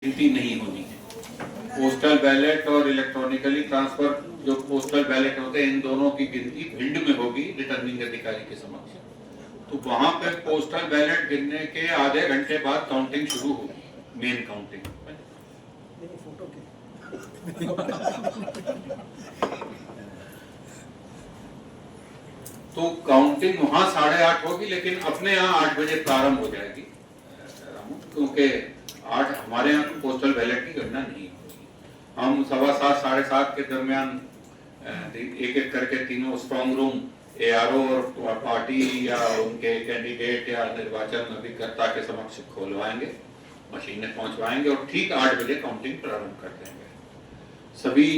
गिनती नहीं होनी है। पोस्टल बैलेट और इलेक्ट्रॉनिकली ट्रांसफर जो पोस्टल बैलेट होते हैं, इन दोनों की गिनती भिंड में होगी रिटर्निंग अधिकारी के समक्ष। तो वहां पे पोस्टल बैलेट गिनने के आधे घंटे बाद काउंटिंग शुरू होगी, मेन काउंटिंग। तो काउंटिंग वहां 8:30 होगी, लेकिन अपने यहाँ 8 बजे प्रारंभ हो जाएगी, क्योंकि 8 हमारे यहाँ पोस्टल बैलेट की गणना नहीं होगी। हम 7:15 7:30 के दरमियान एक एक करके तीनों स्ट्रॉन्ग रूम एआरओ और पार्टी या उनके कैंडिडेट या निर्वाचन अभिकर्ता के समक्ष खोलवाएंगे, मशीनें पहुंचवाएंगे और ठीक 8 बजे काउंटिंग प्रारंभ कर देंगे। सभी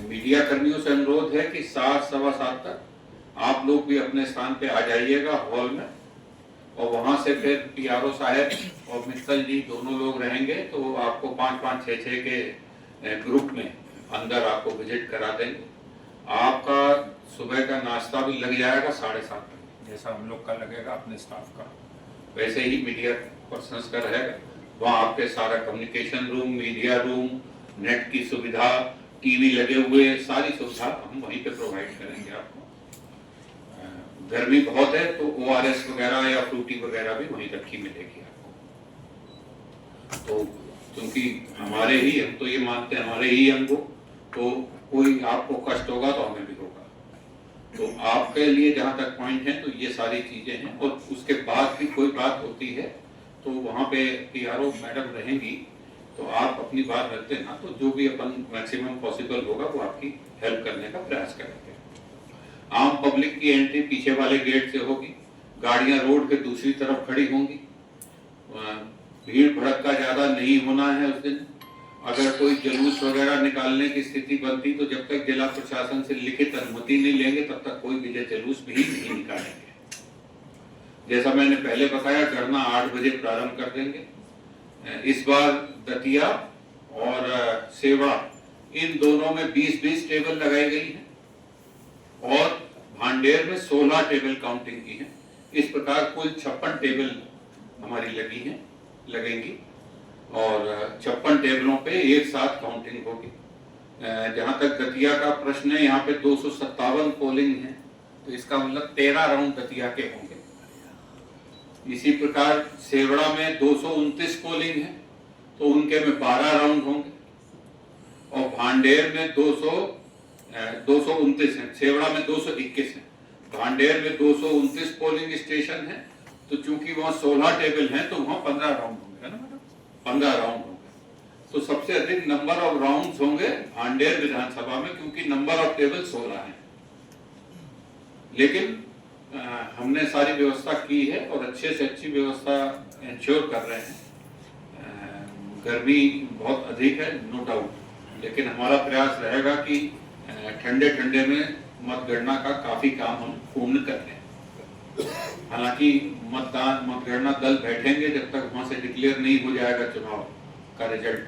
मीडिया कर्मियों से अनुरोध है कि 7 सवा 7 तक आप लोग भी अपने स्थान पे आ जाइएगा हॉल में, और वहां से फिर पीआरओ साहब और मित्तल जी दोनों लोग रहेंगे, तो आपको 5-5 6-6 के ग्रुप में अंदर आपको विजिट करा देंगे। आपका सुबह का नाश्ता भी लग जाएगा 7:30 तक, जैसा हम लोग का लगेगा अपने स्टाफ का, वैसे ही मीडिया पर्सनस का रहेगा। वहाँ आपके सारा communication room, media room, net की सुविधा, टीवी लगे हुए, सारी सुविधा हम वहीं पे प्रोवाइड करेंगे आपको। गर्मी बहुत है तो ORS वगैरह या फ्रूटी वगैरह भी वहीं रखी मिलेगी आपको। तो क्योंकि हमारे ही, हम तो ये मानते हैं हमारे ही अंग हो, तो कोई आपको कष्ट होगा तो हमें भी होगा। तो आपके लिए जहां तक पॉइंट है तो ये सारी चीजें हैं, और उसके बाद भी कोई बात होती है तो वहां पे पीआरओ मैडम रहेंगी, तो आप अपनी बात रखते ना, तो जो भी अपन मैक्सिमम पॉसिबल होगा वो आपकी हेल्प करने का प्रयास करेंगे। आम पब्लिक की एंट्री पीछे वाले गेट से होगी, गाड़ियां रोड के दूसरी तरफ खड़ी होंगी, भीड़ भड़का ज्यादा नहीं होना है उस दिन। अगर कोई जुलूस वगैरह निकालने की स्थिति बनती तो जब तक जिला प्रशासन से लिखित अनुमति नहीं लेंगे तब तक कोई विजय जुलूस भी नहीं निकालेंगे। जैसा मैंने पहले बताया, गणना 8 बजे प्रारंभ कर देंगे। इस बार दतिया और सेवा इन दोनों में 20-20 टेबल लगाई गई है, और भांडेर में 16 टेबल काउंटिंग की है। इस प्रकार कुल 56 टेबल हमारी लगेंगी, और 56 टेबलों पे एक साथ काउंटिंग होगी। जहां तक दतिया का प्रश्न है, यहाँ पे 257 पोलिंग है, तो इसका मतलब 13 राउंड दतिया के होंगे। इसी प्रकार सेवड़ा में 229 पोलिंग है, तो उनके में 12 राउंड होंगे, और भांडेर में 229 है, सेवड़ा में 221 है, भांडेर में 229 पोलिंग स्टेशन है, तो चूंकि वहां 16 टेबल हैं तो वहां 15 राउंड होंगे, है ना मैडम, 15 राउंड होंगे। तो सबसे अधिक नंबर ऑफ राउंड्स होंगे भांडेर विधानसभा में, क्योंकि नंबर ऑफ टेबल 16 है। लेकिन हमने सारी व्यवस्था की है और अच्छे से अच्छी व्यवस्था इंश्योर कर रहे हैं। गर्मी बहुत अधिक है, नो डाउट, लेकिन हमारा प्रयास रहेगा कि ठंडे में मतगणना का काफी काम हम पूर्ण कर लें। हालांकि मतगणना दल बैठेंगे जब तक वहां से डिक्लेयर नहीं हो जाएगा चुनाव का रिजल्ट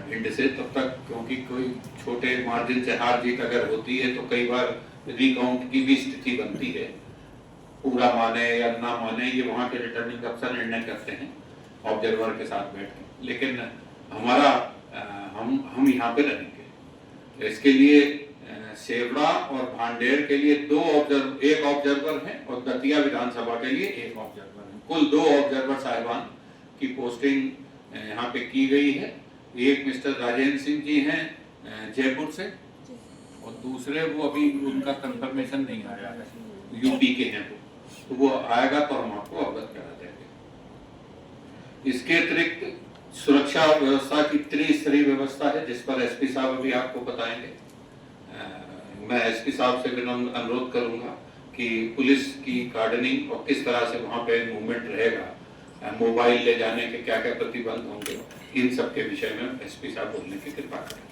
भिंड से, तब तक, क्योंकि कोई छोटे मार्जिन से हार जीत अगर होती है तो कई बार रिकाउंट की भी स्थिति बनती है। पूरा माने या ना माने ये वहां के रिटर्निंग अफसर निर्णय करते हैं ऑब्जर्वर के साथ बैठ के, लेकिन हमारा हम यहाँ पे रहेंगे। इसके लिए सेवड़ा और भांडेर के लिए एक ऑब्जर्वर है, और दतिया विधानसभा के लिए एक ऑब्जर्वर है। कुल 2 ऑब्जर्वर साहिबान की पोस्टिंग यहाँ पे की गई है। एक मिस्टर राजेंद्र सिंह जी हैं जयपुर से, और दूसरे वो अभी उनका कंफर्मेशन नहीं आया है, यूपी के हैं तो वो आएगा तो हम आपको अवगत करा देंगे। इसके अतिरिक्त सुरक्षा व्यवस्था की त्रिस्तरीय व्यवस्था है, जिस पर एसपी साहब अभी आपको बताएंगे। मैं एसपी साहब से विनम्र अनुरोध करूंगा कि पुलिस की गार्डनिंग और किस तरह से वहां पे मूवमेंट रहेगा, मोबाइल ले जाने के क्या क्या प्रतिबंध होंगे, इन सब के विषय में एसपी साहब बोलने की कृपा करें।